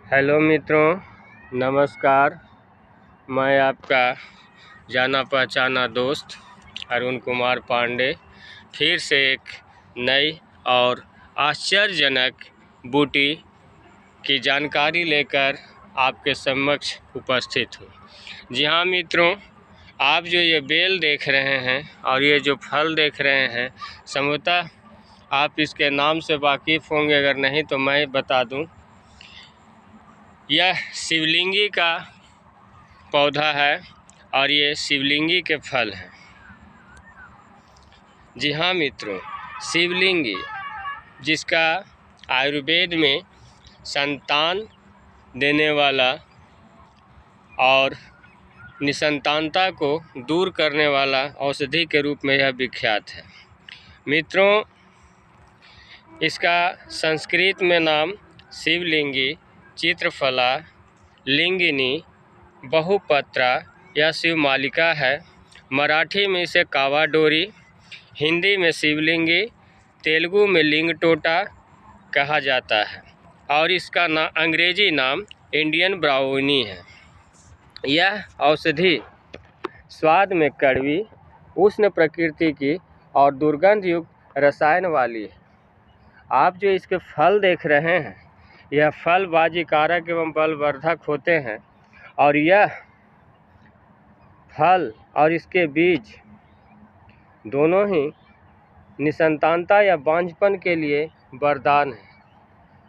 Hello मित्रों, नमस्कार। मैं आपका जाना पहचाना दोस्त अरुण कुमार पांडे फिर से एक नई और आश्चर्यजनक बूटी की जानकारी लेकर आपके समक्ष उपस्थित हूँ। जी हाँ मित्रों, आप जो ये बेल देख रहे हैं और ये जो फल देख रहे हैं, संभवतः आप इसके नाम से वाकिफ़ होंगे, अगर नहीं तो मैं बता दूं। यह शिवलिंगी का पौधा है और ये शिवलिंगी के फल हैं। जी हाँ मित्रों, शिवलिंगी जिसका आयुर्वेद में संतान देने वाला और निसंतानता को दूर करने वाला औषधि के रूप में यह विख्यात है। मित्रों, इसका संस्कृत में नाम शिवलिंगी, चित्रफला, लिंगिनी, बहुपत्रा या शिवमालिका है। मराठी में इसे कावाडोरी, हिंदी में शिवलिंगी, तेलुगु में लिंगटोटा कहा जाता है और इसका अंग्रेजी नाम इंडियन ब्राउनी है। यह औषधि स्वाद में कड़वी, उष्ण प्रकृति की और दुर्गंध युक्त रसायन वाली है। आप जो इसके फल देख रहे हैं, यह फल बाजीकारक एवं बलवर्धक होते हैं और यह फल और इसके बीज दोनों ही निसंतानता या बांझपन के लिए वरदान है।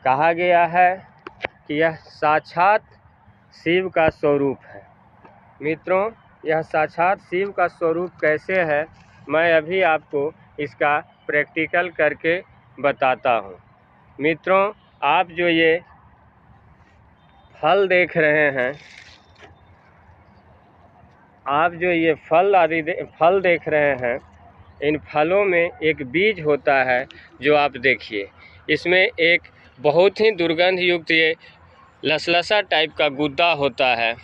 कहा गया है कि यह साक्षात शिव का स्वरूप है। मित्रों, यह साक्षात शिव का स्वरूप कैसे है, मैं अभी आपको इसका प्रैक्टिकल करके बताता हूँ। मित्रों, आप जो ये फल देख रहे हैं, आप जो ये फल देख रहे हैं, इन फलों में एक बीज होता है जो आप देखिए। इसमें एक बहुत ही दुर्गंध युक्त ये लसलसा टाइप का गुद्दा होता है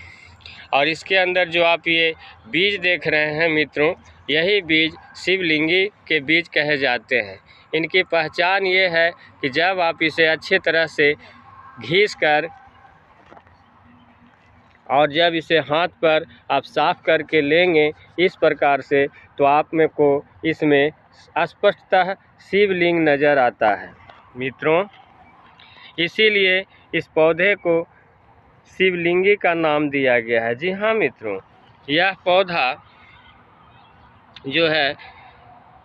और इसके अंदर जो आप ये बीज देख रहे हैं मित्रों, यही बीज शिवलिंगी के बीज कहे जाते हैं। इनकी पहचान ये है कि जब आप इसे अच्छी तरह से घिस कर और जब इसे हाथ पर आप साफ करके लेंगे इस प्रकार से, तो आप में को इसमें स्पष्टतः शिवलिंग नज़र आता है। मित्रों, इसीलिए इस पौधे को शिवलिंगी का नाम दिया गया है। जी हाँ मित्रों, यह पौधा जो है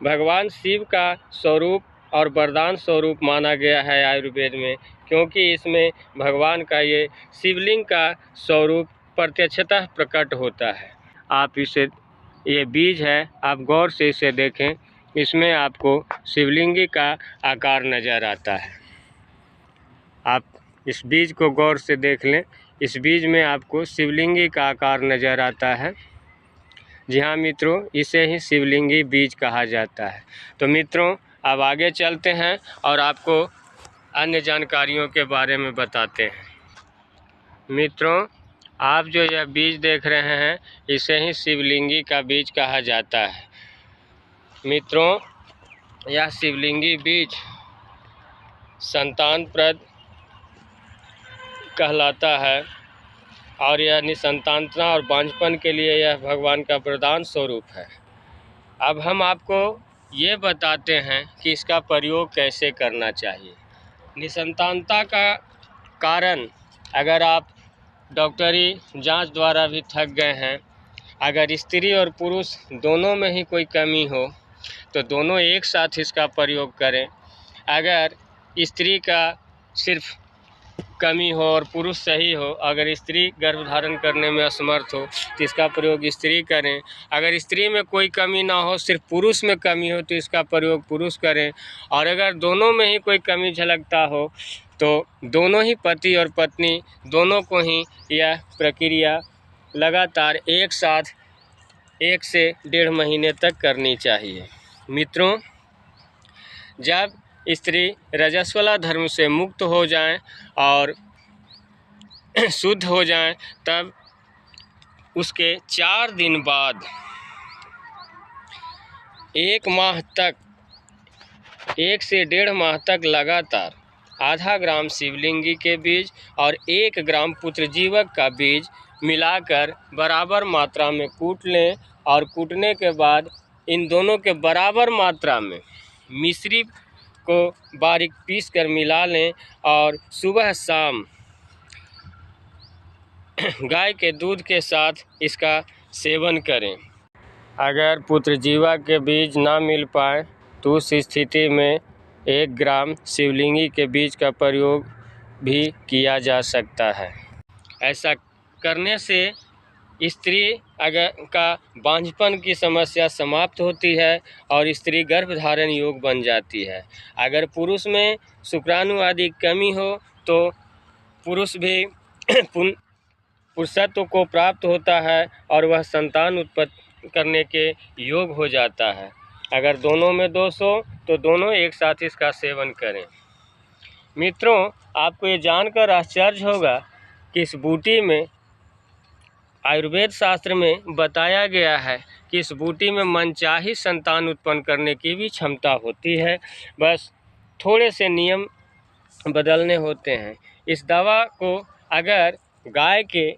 भगवान शिव का स्वरूप और वरदान स्वरूप माना गया है आयुर्वेद में, क्योंकि इसमें भगवान का ये शिवलिंग का स्वरूप प्रत्यक्षतः प्रकट होता है। आप इसे, ये बीज है, आप गौर से इसे देखें, इसमें आपको शिवलिंगी का आकार नज़र आता है। आप इस बीज को गौर से देख लें, इस बीज में आपको शिवलिंगी का आकार नज़र आता है। जी हाँ मित्रों, इसे ही शिवलिंगी बीज कहा जाता है। तो मित्रों, अब आगे चलते हैं और आपको अन्य जानकारियों के बारे में बताते हैं। मित्रों, आप जो यह बीज देख रहे हैं, इसे ही शिवलिंगी का बीज कहा जाता है। मित्रों, यह शिवलिंगी बीज संतानप्रद कहलाता है और यह निसंतानता और बांझपन के लिए यह भगवान का वरदान स्वरूप है। अब हम आपको ये बताते हैं कि इसका प्रयोग कैसे करना चाहिए। निसंतानता का कारण, अगर आप डॉक्टरी जांच द्वारा भी थक गए हैं, अगर स्त्री और पुरुष दोनों में ही कोई कमी हो तो दोनों एक साथ इसका प्रयोग करें। अगर स्त्री का सिर्फ कमी हो और पुरुष सही हो, अगर स्त्री गर्भधारण करने में असमर्थ हो तो इसका प्रयोग स्त्री करें। अगर स्त्री में कोई कमी ना हो, सिर्फ पुरुष में कमी हो, तो इसका प्रयोग पुरुष करें। और अगर दोनों में ही कोई कमी झलकता हो तो दोनों ही पति और पत्नी दोनों को ही यह प्रक्रिया लगातार एक साथ 1 से 1.5 महीने तक करनी चाहिए। मित्रों, जब स्त्री रजस्वला धर्म से मुक्त हो जाएं और शुद्ध हो जाएं, तब उसके 4 दिन बाद 1 माह तक, 1 से 1.5 माह तक लगातार आधा ग्राम शिवलिंगी के बीज और 1 ग्राम पुत्रजीवक का बीज मिलाकर बराबर मात्रा में कूट लें और कूटने के बाद इन दोनों के बराबर मात्रा में मिश्री को बारीक पीस कर मिला लें और सुबह शाम गाय के दूध के साथ इसका सेवन करें। अगर पुत्रजीवा के बीज ना मिल पाए तो उस स्थिति में 1 ग्राम शिवलिंगी के बीज का प्रयोग भी किया जा सकता है। ऐसा करने से स्त्री अगर का बांझपन की समस्या समाप्त होती है और स्त्री गर्भधारण योग बन जाती है। अगर पुरुष में शुक्राणु आदि कमी हो तो पुरुष भी पुरुषत्व को प्राप्त होता है और वह संतान उत्पत्ति करने के योग हो जाता है। अगर दोनों में दोष हो तो दोनों एक साथ इसका सेवन करें। मित्रों, आपको ये जानकर आश्चर्य होगा कि इस बूटी में आयुर्वेद शास्त्र में बताया गया है कि इस बूटी में मनचाही संतान उत्पन्न करने की भी क्षमता होती है, बस थोड़े से नियम बदलने होते हैं। इस दवा को अगर गाय के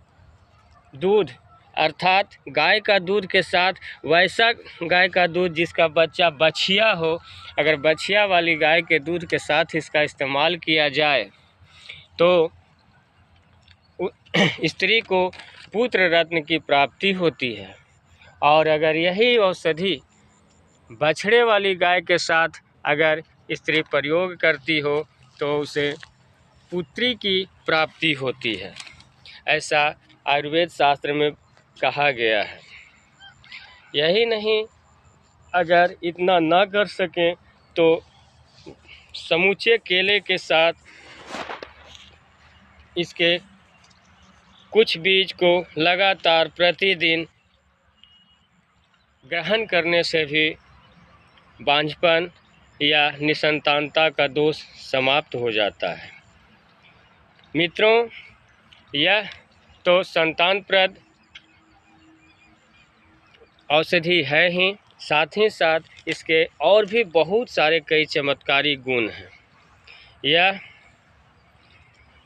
दूध अर्थात गाय का दूध के साथ वैसा गाय का दूध जिसका बच्चा बछिया हो, अगर बछिया वाली गाय के दूध के साथ इसका इस्तेमाल किया जाए तो स्त्री को पुत्र रत्न की प्राप्ति होती है। और अगर यही औषधि बछड़े वाली गाय के साथ अगर स्त्री प्रयोग करती हो तो उसे पुत्री की प्राप्ति होती है, ऐसा आयुर्वेद शास्त्र में कहा गया है। यही नहीं, अगर इतना ना कर सकें तो समूचे केले के साथ इसके कुछ बीज को लगातार प्रतिदिन ग्रहण करने से भी बांझपन या निसंतानता का दोष समाप्त हो जाता है। मित्रों, यह तो संतानप्रद औषधि है ही, साथ ही साथ इसके और भी बहुत सारे कई चमत्कारी गुण हैं। यह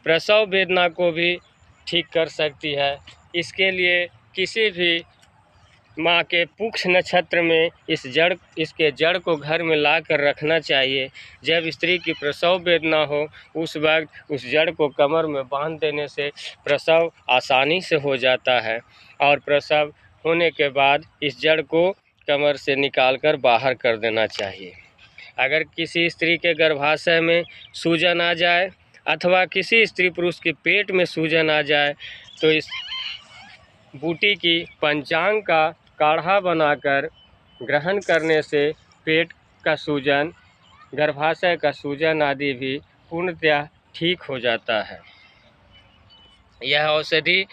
प्रसव वेदना को भी ठीक कर सकती है। इसके लिए किसी भी माँ के पुक्ष नक्षत्र में इसके जड़ को घर में ला कर रखना चाहिए। जब स्त्री की प्रसव वेदना हो उस वक्त उस जड़ को कमर में बांध देने से प्रसव आसानी से हो जाता है और प्रसव होने के बाद इस जड़ को कमर से निकालकर बाहर कर देना चाहिए। अगर किसी स्त्री के गर्भाशय में सूजन आ जाए अथवा किसी स्त्री पुरुष के पेट में सूजन आ जाए तो इस बूटी की पंचांग का काढ़ा बनाकर ग्रहण करने से पेट का सूजन, गर्भाशय का सूजन आदि भी पूर्णतः ठीक हो जाता है। यह औषधि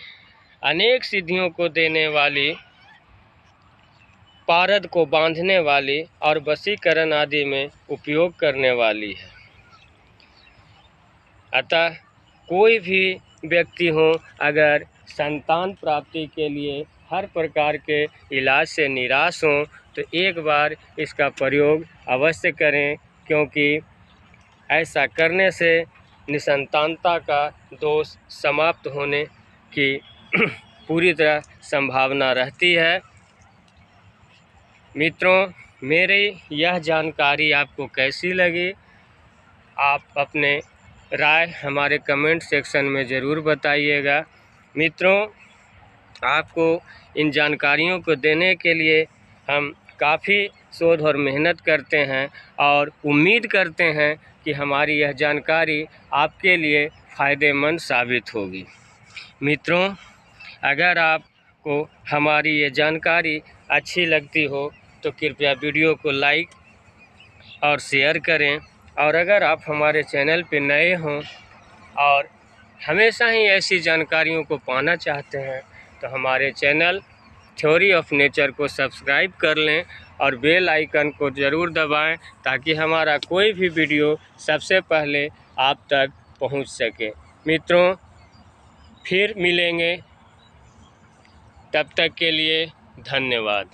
अनेक सिद्धियों को देने वाली, पारद को बांधने वाली और वशीकरण आदि में उपयोग करने वाली है। अतः कोई भी व्यक्ति हो अगर संतान प्राप्ति के लिए हर प्रकार के इलाज से निराश हों तो एक बार इसका प्रयोग अवश्य करें, क्योंकि ऐसा करने से निसंतानता का दोष समाप्त होने की पूरी तरह संभावना रहती है। मित्रों, मेरी यह जानकारी आपको कैसी लगी? आप अपने राय हमारे कमेंट सेक्शन में ज़रूर बताइएगा। मित्रों, आपको इन जानकारियों को देने के लिए हम काफ़ी शोध और मेहनत करते हैं और उम्मीद करते हैं कि हमारी यह जानकारी आपके लिए फ़ायदेमंद साबित होगी। मित्रों, अगर आपको हमारी ये जानकारी अच्छी लगती हो तो कृपया वीडियो को लाइक और शेयर करें। और अगर आप हमारे चैनल पर नए हों और हमेशा ही ऐसी जानकारियों को पाना चाहते हैं तो हमारे चैनल थ्योरी ऑफ नेचर को सब्सक्राइब कर लें और बेल आइकन को ज़रूर दबाएं ताकि हमारा कोई भी वीडियो सबसे पहले आप तक पहुंच सके। मित्रों, फिर मिलेंगे, तब तक के लिए धन्यवाद।